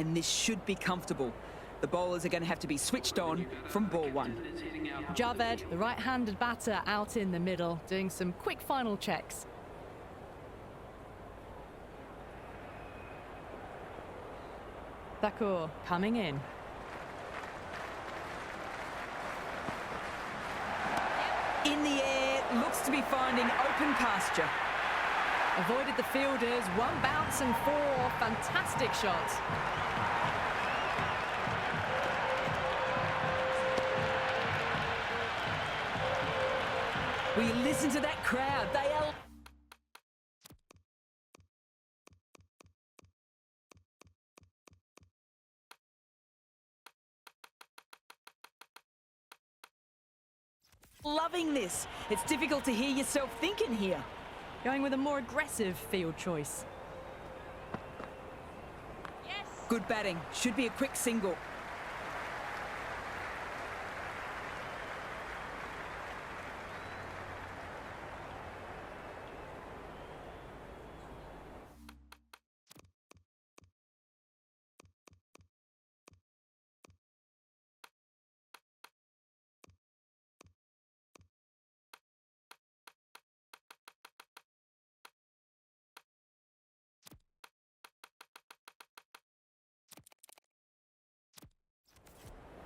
and this should be comfortable. The bowlers are going to have to be switched on from ball one. Javed, the right-handed batter, out in the middle, doing some quick final checks. Thakur coming in. In the air, looks to be finding open pasture. Avoided the fielders, one bounce and four. Fantastic shots. We listen to that crowd. They are... loving this. It's difficult to hear yourself thinking here. Going with a more aggressive field choice. Yes. Good batting. Should be a quick single.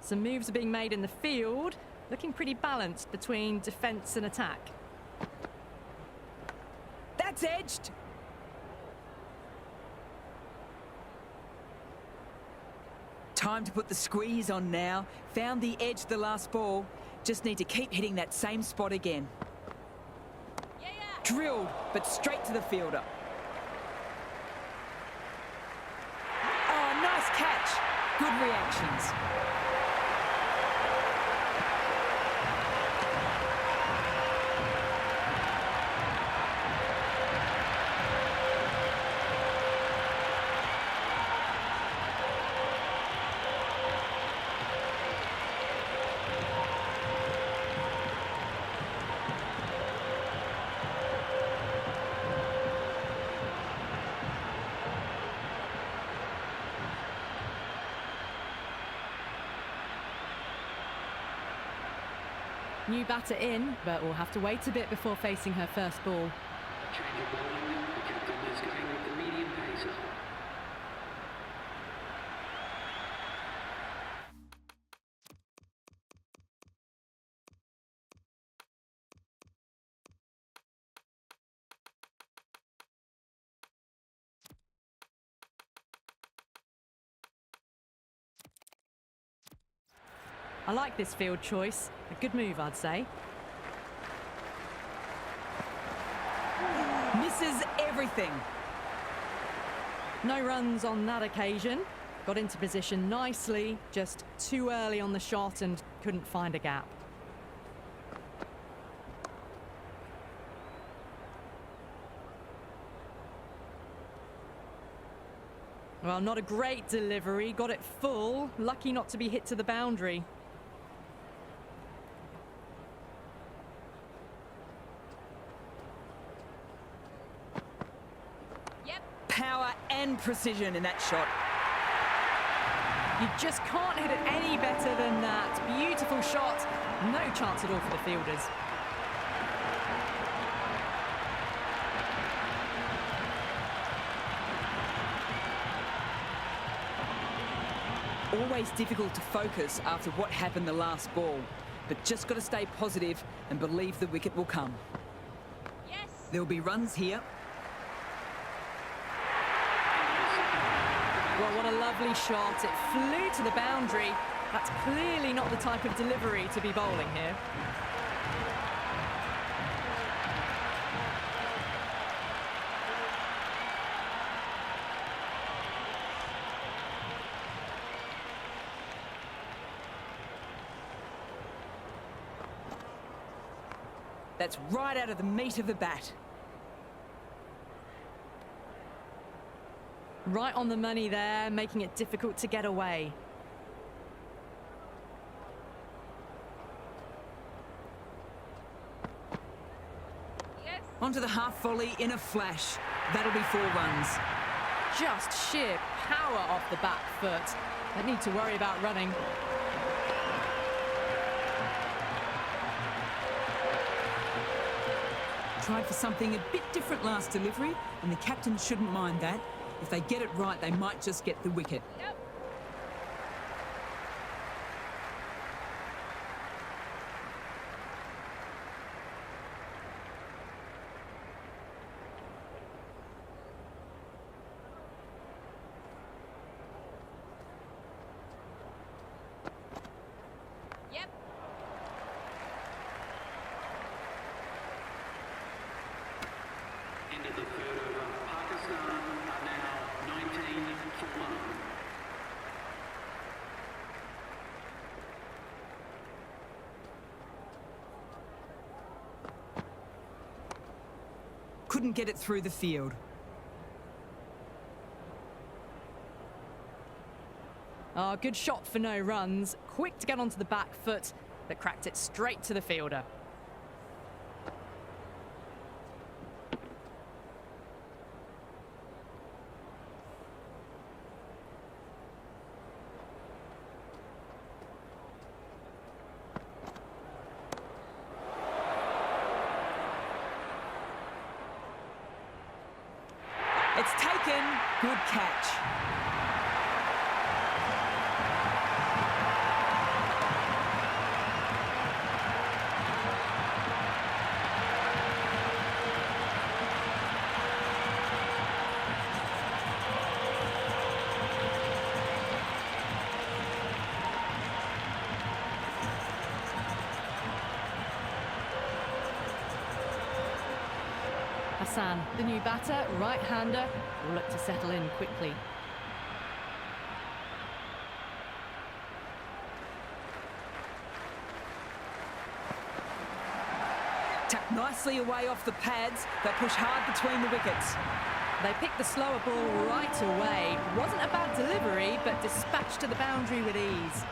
Some moves are being made in the field, looking pretty balanced between defence and attack. That's edged. Time to put the squeeze on now. Found the edge the last ball. Just need to keep hitting that same spot again. Yeah. Drilled, but straight to the fielder. Oh, nice catch. Good reactions. New batter in, but will have to wait a bit before facing her first ball. Change of bowling. The captain is going with the medium pacer. I like this field choice. A good move, I'd say. Misses everything. No runs on that occasion. Got into position nicely, just too early on the shot and couldn't find a gap. Well, not a great delivery. Got it full. Lucky not to be hit to the boundary. Power and precision in that shot. You just can't hit it any better than that. Beautiful shot. No chance at all for the fielders. Always difficult to focus after what happened the last ball, but just got to stay positive and believe the wicket will come. Yes. There'll be runs here. Well, what a lovely shot. It flew to the boundary. That's clearly not the type of delivery to be bowling here. That's right out of the meat of the bat. Right on the money there, making it difficult to get away. Yes. Onto the half volley in a flash. That'll be 4 runs. Just sheer power off the back foot. Don't need to worry about running. Tried for something a bit different last delivery, and the captain shouldn't mind that. If they get it right, they might just get the wicket. End of the third over. Pakistan are now 19 for 1. Couldn't get it through the field. Oh, good shot for no runs. Quick to get onto the back foot, but cracked it straight to the fielder. It's taken. Good catch. Hassan, the new batter, right-hander, will look to settle in quickly. Tapped nicely away off the pads. They push hard between the wickets. They picked the slower ball right away. Wasn't a bad delivery, but dispatched to the boundary with ease.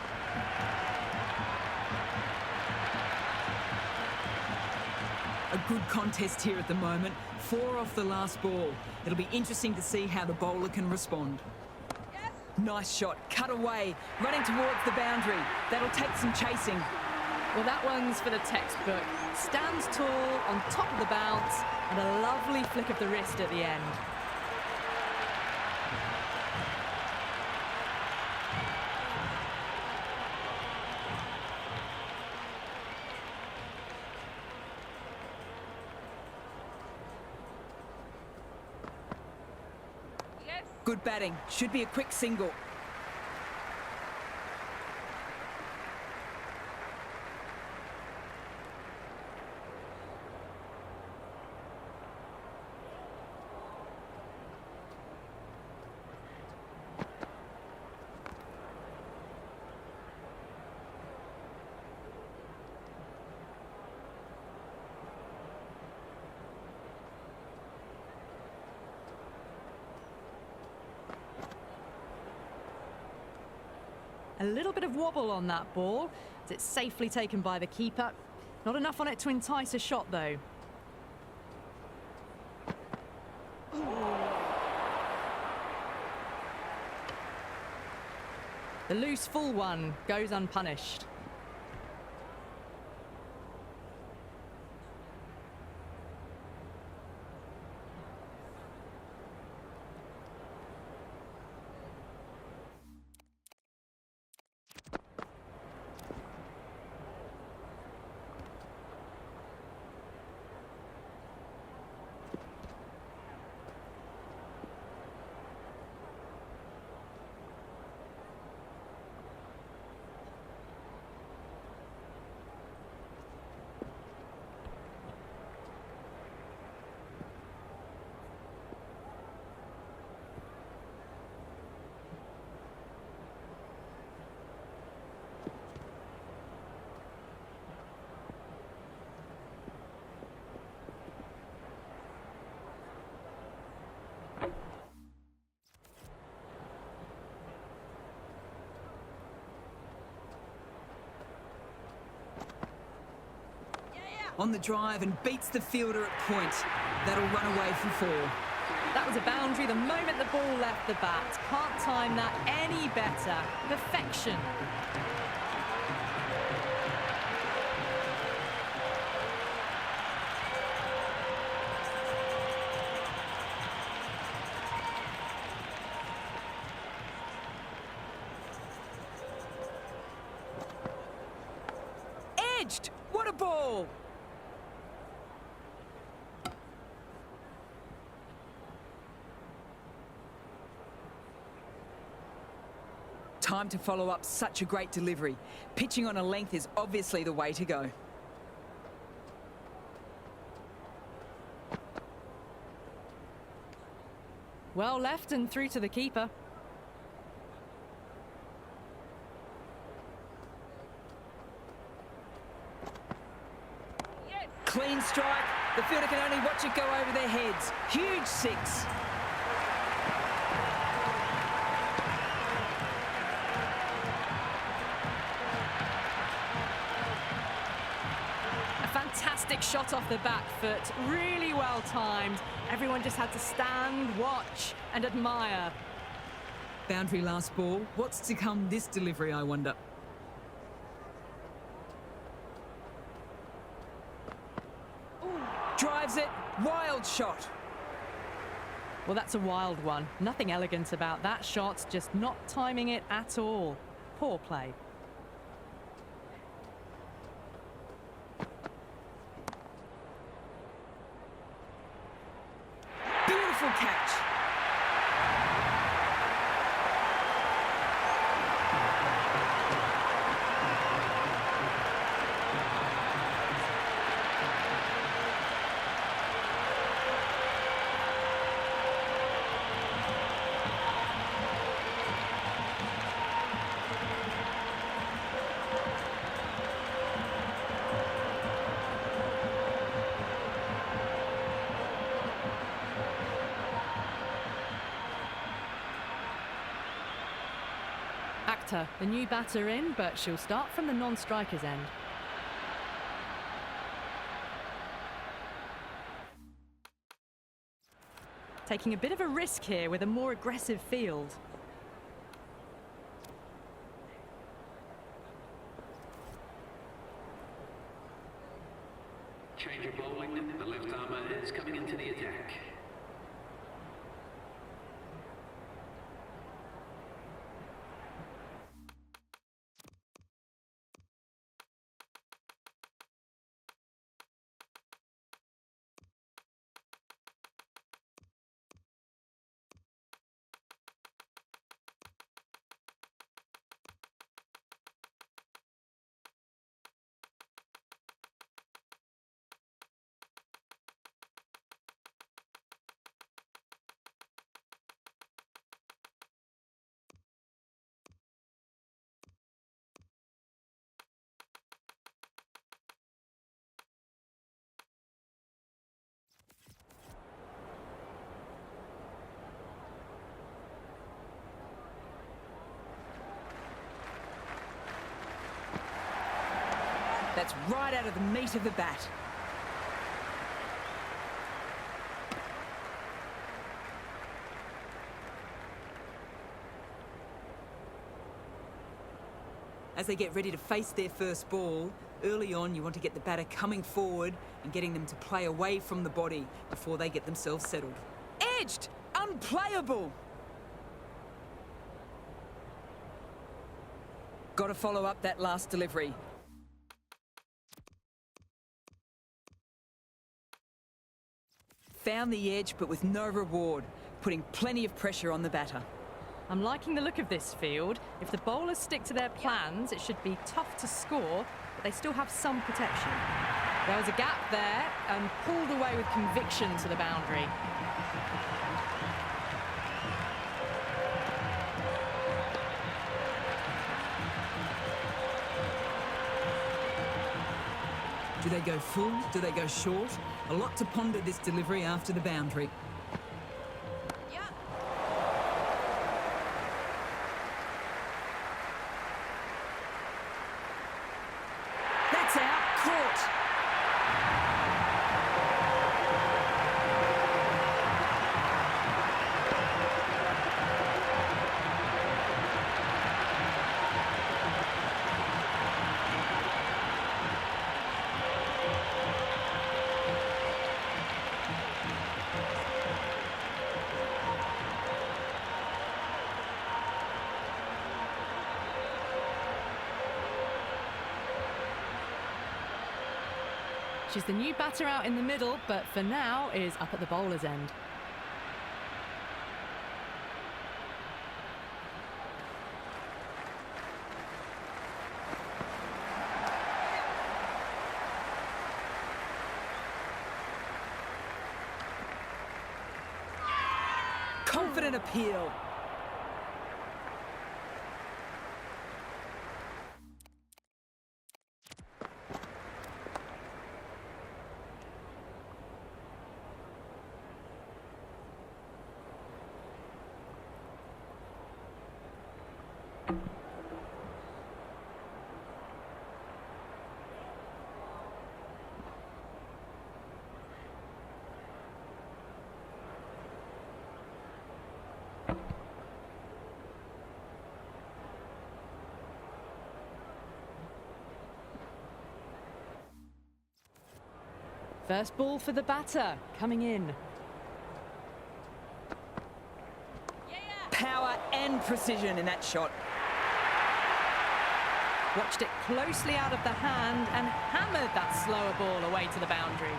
A good contest here at the moment. 4 off the last ball. It'll be interesting to see how the bowler can respond. Yes. Nice shot, cut away, running towards the boundary. That'll take some chasing. Well, that one's for the textbook. Stands tall, on top of the bounce, and a lovely flick of the wrist at the end. Good batting. Should be a quick single. A little bit of wobble on that ball. It's safely taken by the keeper. Not enough on it to entice a shot, though. The loose full one goes unpunished. On the drive and beats the fielder at point. That'll run away for 4. That was a boundary the moment the ball left the bat. Can't time that any better. Perfection. Edged! What a ball! Time to follow up such a great delivery. Pitching on a length is obviously the way to go. Well left and through to the keeper. Clean strike. The fielder can only watch it go over their heads. Huge six. A fantastic shot off the back foot. Really well timed. Everyone just had to stand, watch and admire. Boundary last ball. What's to come this delivery, I wonder? Drives it. Wild shot. Well, that's a wild one. Nothing elegant about that shot, just not timing it at all. Poor play. Beautiful catch. The new batter in, but she'll start from the non-striker's end. Taking a bit of a risk here with a more aggressive field. Change of bowling. The left armour is coming into the attack. That's right out of the meat of the bat. As they get ready to face their first ball, early on you want to get the batter coming forward and getting them to play away from the body before they get themselves settled. Edged! Unplayable! Got to follow up that last delivery. Found the edge, but with no reward, putting plenty of pressure on the batter. I'm liking the look of this field. If the bowlers stick to their plans, it should be tough to score, but they still have some protection. There was a gap there and pulled away with conviction to the boundary. Do they go full? Do they go short? A lot to ponder this delivery after the boundary. That's out. Caught. She's the new batter out in the middle, but for now is up at the bowler's end. Confident appeal. First ball for the batter, coming in. Power and precision in that shot. Watched it closely out of the hand and hammered that slower ball away to the boundary.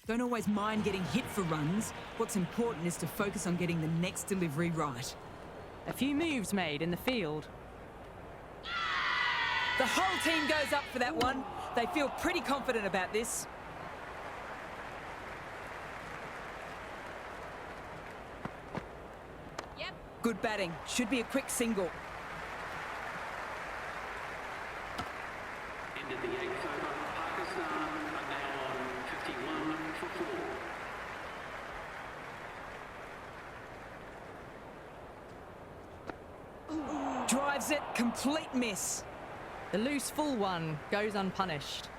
Don't always mind getting hit for runs. What's important is to focus on getting the next delivery right. A few moves made in the field. The whole team goes up for that one. They feel pretty confident about this. Yep. Good batting. Should be a quick single. Ended the 8th over. Pakistan are now on 51 for 4. Drives it, complete miss. The loose full one goes unpunished.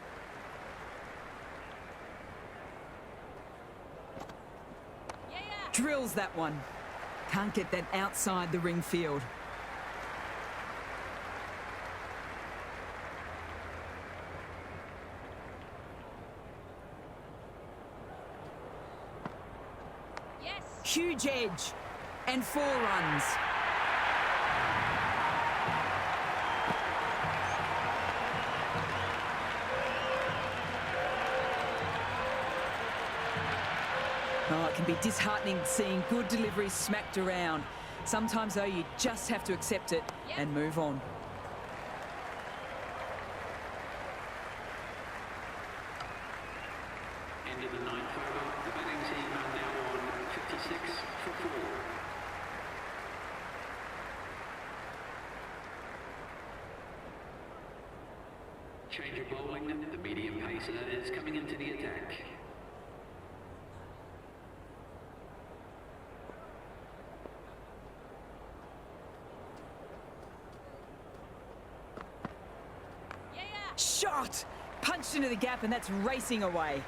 Drills that one. Can't get that outside the ring field. Yes. Huge edge. And 4 runs. Oh, it can be disheartening seeing good deliveries smacked around. Sometimes, though, you just have to accept it and move on. End of the 9th over. The batting team are now on 56 for 4. Change of bowling. The medium pacer is coming into the attack. Shot! Punched into the gap, and that's racing away.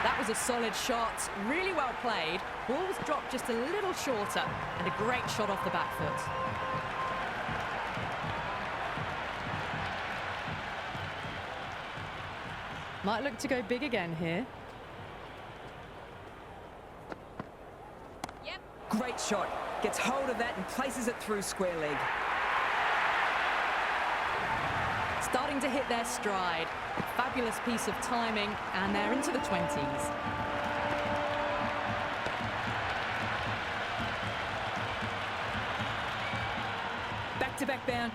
That was a solid shot, really well played. Ball was dropped just a little shorter, and a great shot off the back foot. Might look to go big again here. Yep. Great shot. Gets hold of that and places it through square leg. Starting to hit their stride. Fabulous piece of timing, and they're into the 20s. Back-to-back bound.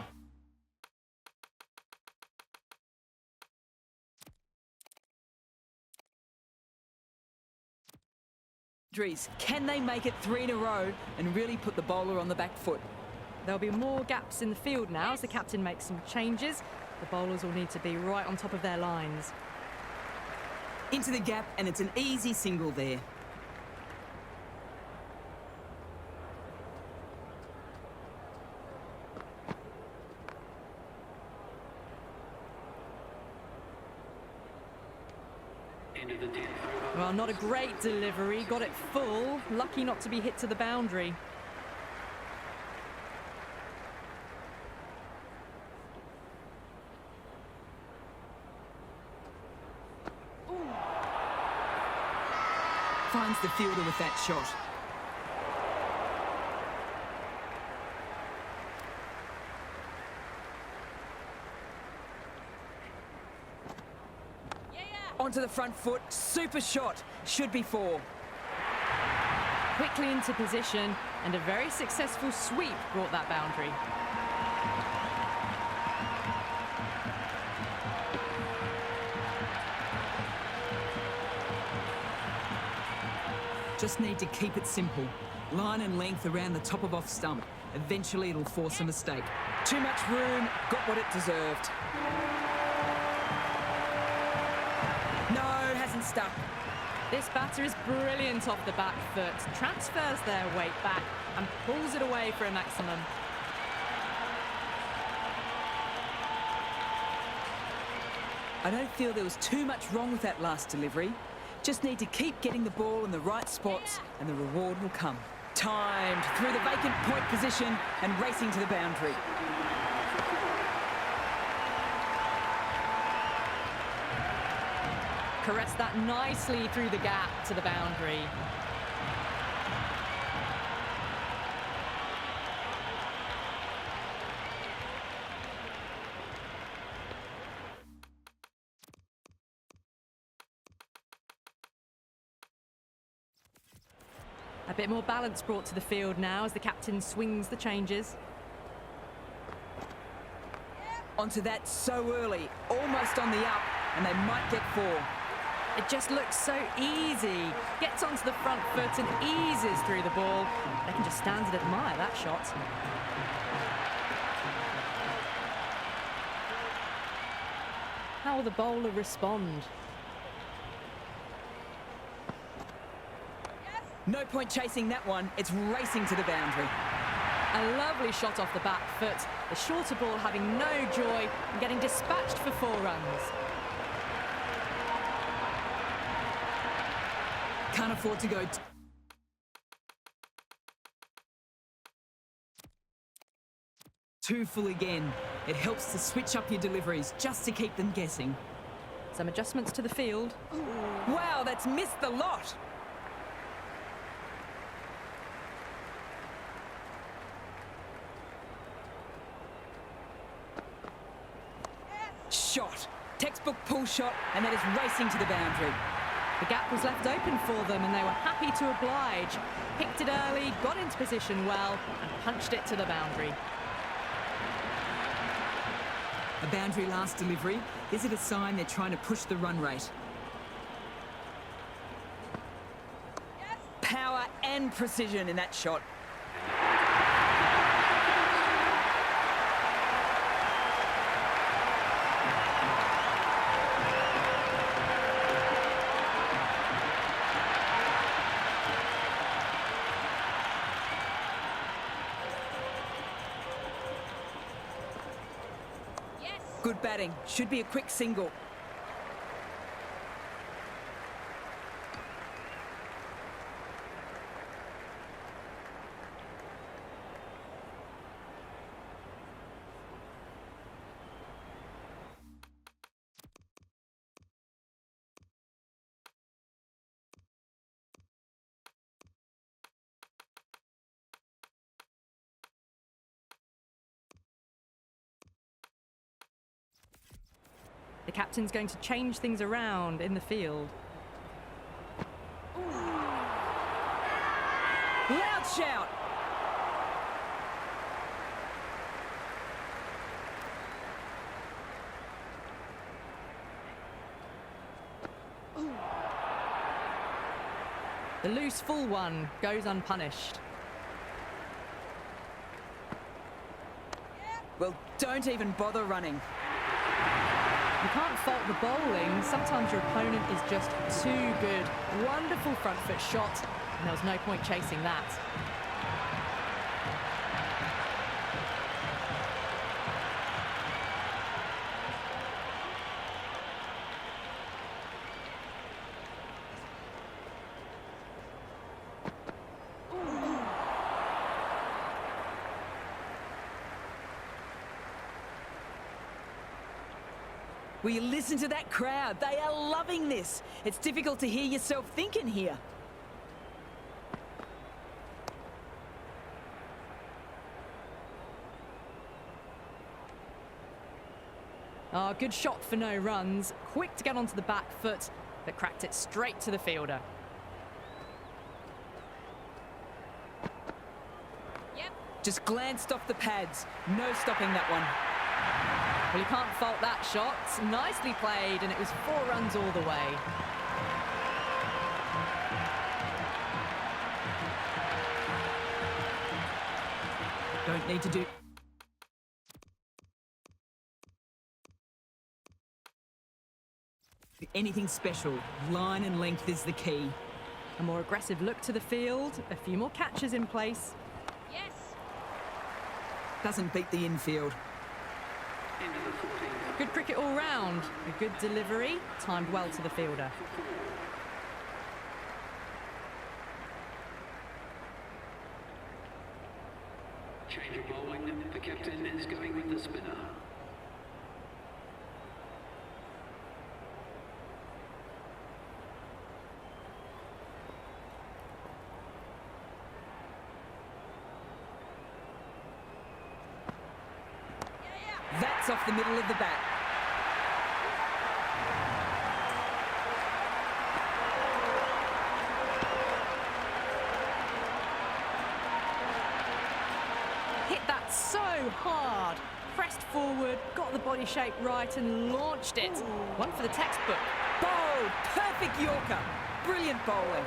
Can they make it 3 in a row and really put the bowler on the back foot? There'll be more gaps in the field now as the captain makes some changes. The bowlers will need to be right on top of their lines. Into the gap, and it's an easy single there. End of the 10th over. Well, not a great delivery. Got it full. Lucky not to be hit to the boundary. finds the fielder with that shot. Onto the front foot, super shot, should be 4. Quickly into position, and a very successful sweep brought that boundary. Just need to keep it simple. Line and length around the top of off stump. Eventually it'll force a mistake. Too much room, got what it deserved. No, hasn't stuck. This batter is brilliant off the back foot, transfers their weight back and pulls it away for a maximum. I don't feel there was too much wrong with that last delivery. Just need to keep getting the ball in the right spots and the reward will come. Timed through the vacant point position and racing to the boundary. Caressed that nicely through the gap to the boundary. A bit more balance brought to the field now as the captain swings the changes. Onto that so early, almost on the up, and they might get 4. It just looks so easy. Gets onto the front foot and eases through the ball. They can just stand and admire that shot. How will the bowler respond? No point chasing that one, it's racing to the boundary. A lovely shot off the back foot. The shorter ball having no joy and getting dispatched for 4 runs. Can't afford to go too full again. It helps to switch up your deliveries just to keep them guessing. Some adjustments to the field. Wow, that's missed the lot. Shot. Textbook pull shot, and that is racing to the boundary. The gap was left open for them and they were happy to oblige. Picked it early, got into position well and punched it to the boundary. A boundary last delivery. Is it a sign they're trying to push the run rate? Power and precision in that shot. Good batting. Should be a quick single. The captain's going to change things around in the field. Loud shout! The loose full one goes unpunished. Well, don't even bother running. You can't fault the bowling. Sometimes your opponent is just too good. Wonderful front foot shot, and there was no point chasing that. Will you listen to that crowd? They are loving this. It's difficult to hear yourself thinking here. Oh, good shot for no runs. Quick to get onto the back foot, but cracked it straight to the fielder. Just glanced off the pads. No stopping that one. Well, you can't fault that shot. Nicely played, and it was 4 runs all the way. Don't need to do anything special. Line and length is the key. A more aggressive look to the field, a few more catches in place. Doesn't beat the infield. Into the 14th. Good cricket all round. A good delivery, timed well to the fielder. Change of bowling. The captain is going with the spinner. That's off the middle of the bat. Hit that so hard. Pressed forward, got the body shape right and launched it. One for the textbook. Bowled! Perfect Yorker. Brilliant bowling.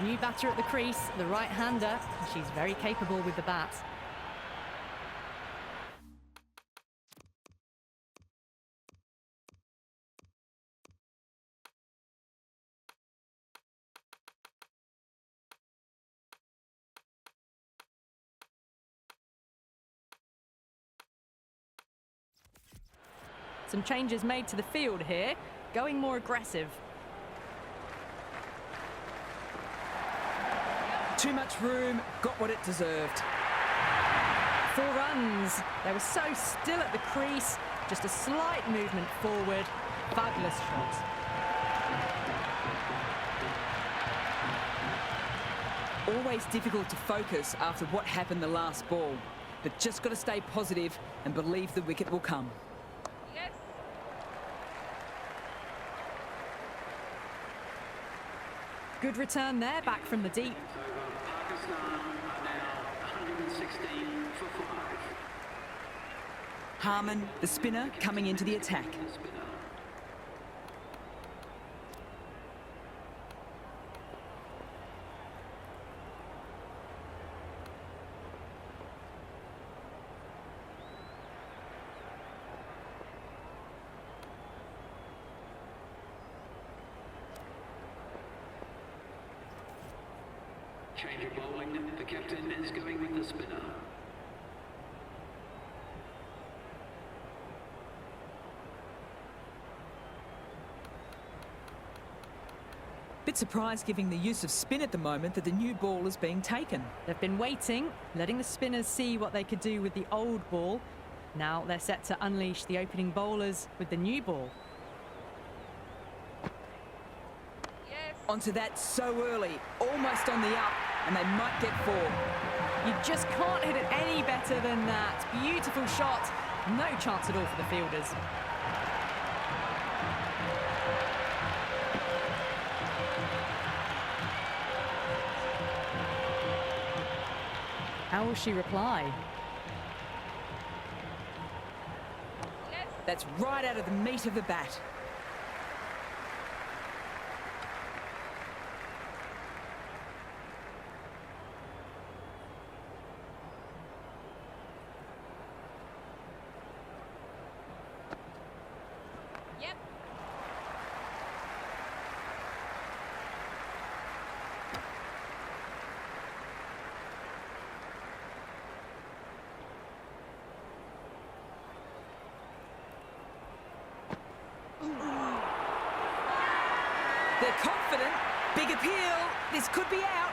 New batter at the crease, the right-hander. She's very capable with the bat. Some changes made to the field here, going more aggressive. Too much room, got what it deserved. 4 runs. They were so still at the crease, just a slight movement forward. Fabulous shot. Always difficult to focus after what happened the last ball, but just got to stay positive and believe the wicket will come. Good return there, back from the deep. Over. Pakistan are now 116 for 5. Harman, the spinner, coming into the attack. The spinner. Change of bowling. The captain is going with the spinner. Bit surprised, given the use of spin at the moment, that the new ball is being taken. They've been waiting, letting the spinners see what they could do with the old ball. Now they're set to unleash the opening bowlers with the new ball. Onto that so early, almost on the up, and they might get 4. You just can't hit it any better than that. Beautiful shot. No chance at all for the fielders. How will she reply? That's right out of the meat of the bat. They're confident. Big appeal. This could be out.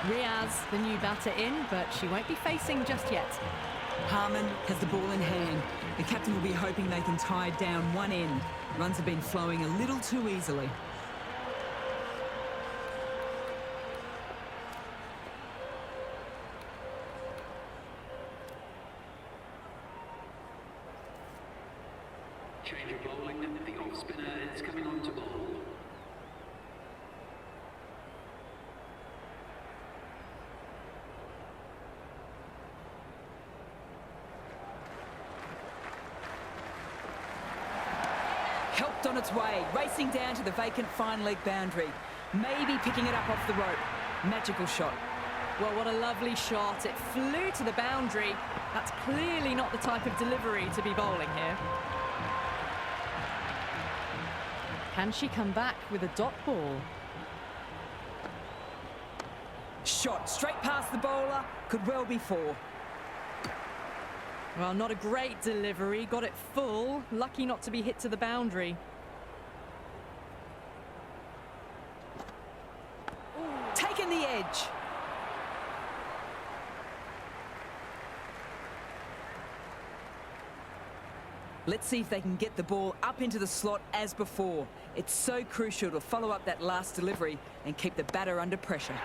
Riaz, the new batter in, but she won't be facing just yet. Harmon has the ball in hand. The captain will be hoping they can tie it down one end. Runs have been flowing a little too easily. Change of bowling, the off spinner is coming on to bowl. Helped on its way, racing down to the vacant fine leg boundary. Maybe picking it up off the rope. Magical shot. Well, what a lovely shot. It flew to the boundary. That's clearly not the type of delivery to be bowling here. Can she come back with a dot ball? Shot straight past the bowler. Could well be four. Well, not a great delivery. Got it full. Lucky not to be hit to the boundary. Taken the edge. Let's see if they can get the ball up into the slot as before. It's so crucial to follow up that last delivery and keep the batter under pressure.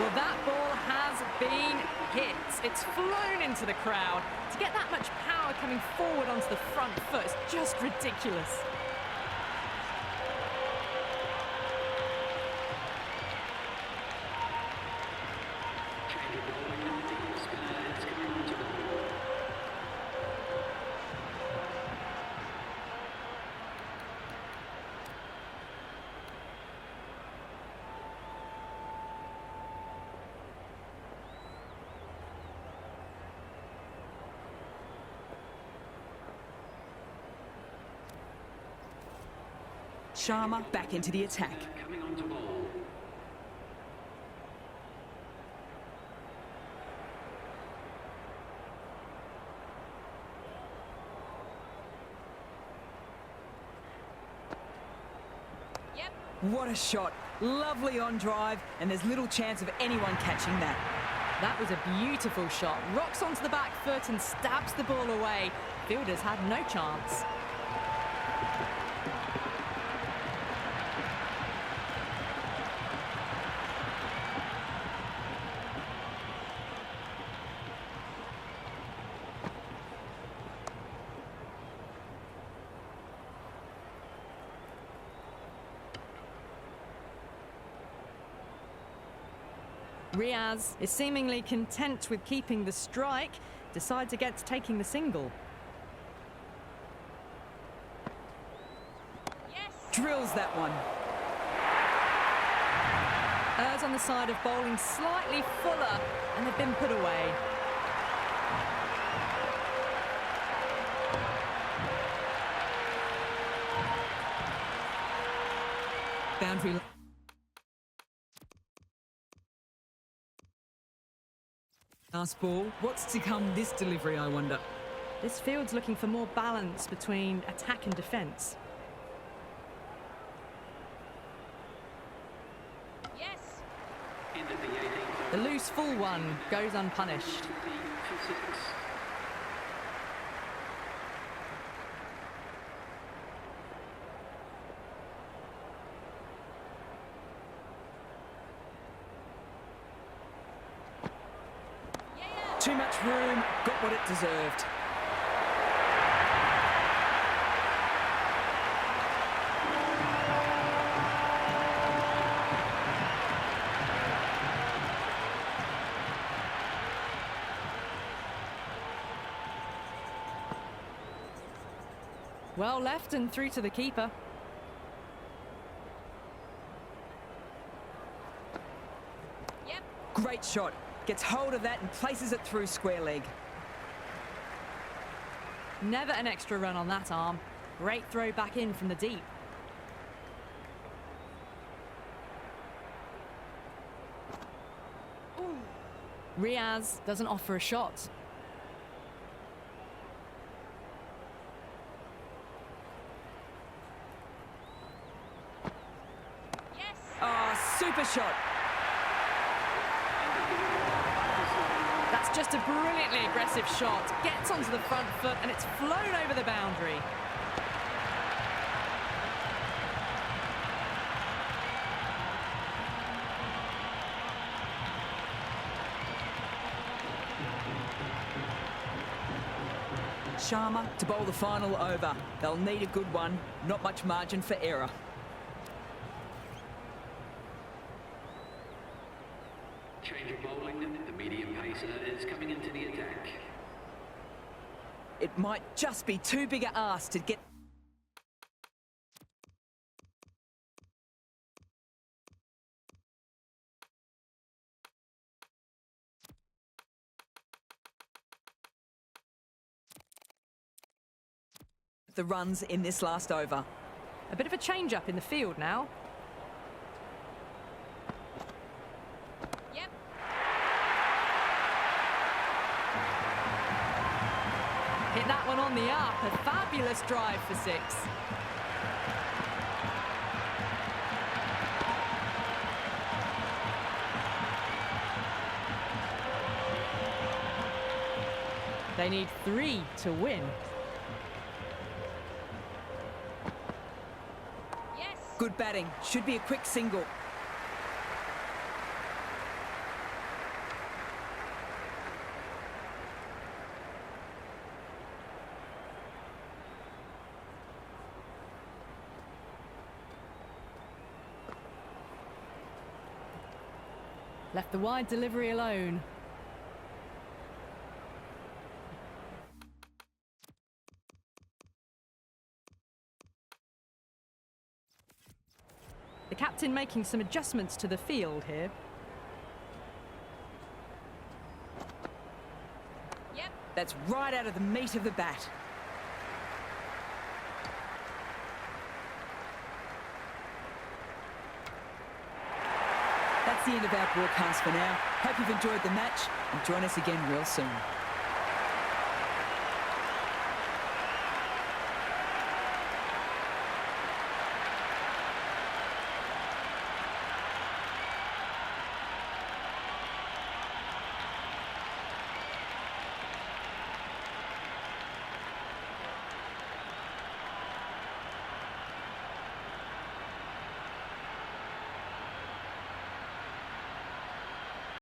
Well, that ball has been hit. It's flown into the crowd. To get that much power coming forward onto the front foot is just ridiculous. Change of bowling, the off spinner is coming on to bowl. Sharma back into the attack. Coming on to bowl. What a shot. Lovely on drive, and there's little chance of anyone catching that. That was a beautiful shot. Rocks onto the back foot and stabs the ball away. Fielders had no chance. Riaz is seemingly content with keeping the strike, decides against taking the single. Drills that one. Errs on the side of bowling slightly fuller, and they've been put away. Boundary. Last ball. What's to come this delivery, I wonder? This field's looking for more balance between attack and defence. End of the 18th. The loose full one goes unpunished. Too much room, got what it deserved. Well left and through to the keeper. Great shot. Gets hold of that and places it through square leg. Never an extra run on that arm. Great throw back in from the deep. Riaz doesn't offer a shot. shot. That's just a brilliantly aggressive shot. Gets onto the front foot and it's flown over the boundary. Sharma to bowl the final over. They'll need a good one. Not much margin for error. Change of bowling. The medium pacer is coming into the attack. It might just be too big a ask to get... the runs in this last over. A bit of a change-up in the field now. Yep. Hit that one on the up. A fabulous drive for 6. They need 3 to win. Yes. Good batting. Should be a quick single. Left the wide delivery alone. The captain making some adjustments to the field here. Yep. That's right out of the meat of the bat. That's the end of our broadcast for now. Hope you've enjoyed the match and join us again real soon.